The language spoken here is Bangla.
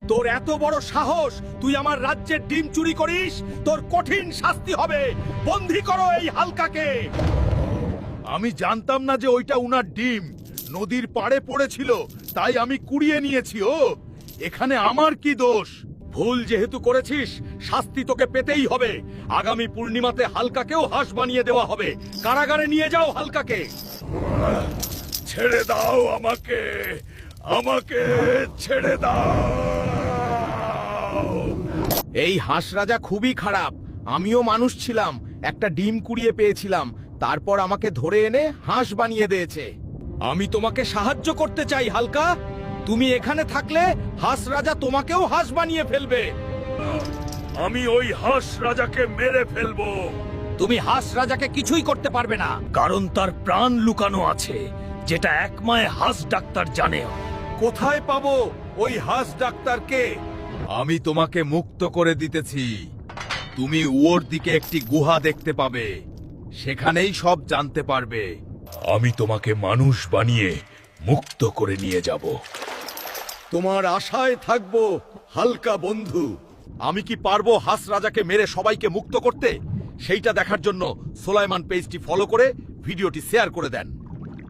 তোর এত বড় সাহস, তুই আমার রাজ্যের ডিম চুরি করিস? তোর কঠিন শাস্তি হবে। বন্দী করো এই হালকাকে। আমি জানতাম না যে ওইটা উনার ডিম নদীর পাড়ে পড়েছিল, তাই আমি কুড়িয়ে নিয়েছি। ও, এখানে আমার কি দোষ? ভুল যেহেতু করেছিস, শাস্তি তোকে পেতেই হবে। আগামী পূর্ণিমাতে হালকাকেও হাঁস বানিয়ে দেওয়া হবে। কারাগারে নিয়ে যাও হালকাকে। ছেড়ে দাও আমাকে, আমাকে ছেড়ে দাও। এই হাঁস রাজা খুবই খারাপ। আমিও মানুষ ছিলাম, একটা ডিম কুড়িয়ে পেয়েছিলাম, তারপর আমাকে ধরে এনে হাঁস বানিয়ে দিয়েছে। আমি তোমাকে সাহায্য করতে চাই হালকা। তুমি এখানে থাকলে হাঁস রাজা তোমাকেও হাঁস বানিয়ে ফেলবে। আমি ওই হাঁস রাজাকে মেরে ফেলবো। তুমি হাঁস রাজাকে কিছুই করতে পারবে না, কারণ তার প্রাণ লুকানো আছে, যেটা একমায় হাঁস ডাক্তার জানে। কোথায় পাবো ওই হাঁস ডাক্তারকে? আমি তোমাকে মুক্ত করে দিতেছি। তুমি ওর দিকে একটি গুহা দেখতে পাবে, সেখানেই সব জানতে পারবে। আমি তোমাকে মানুষ বানিয়ে মুক্ত করে নিয়ে যাব। তোমার আশায় থাকবো হালকা বন্ধু। আমি কি পারবো হাঁস রাজাকে মেরে সবাইকে মুক্ত করতে? সেইটা দেখার জন্য সোলাইমান পেজটি ফলো করে ভিডিওটি শেয়ার করে দেন।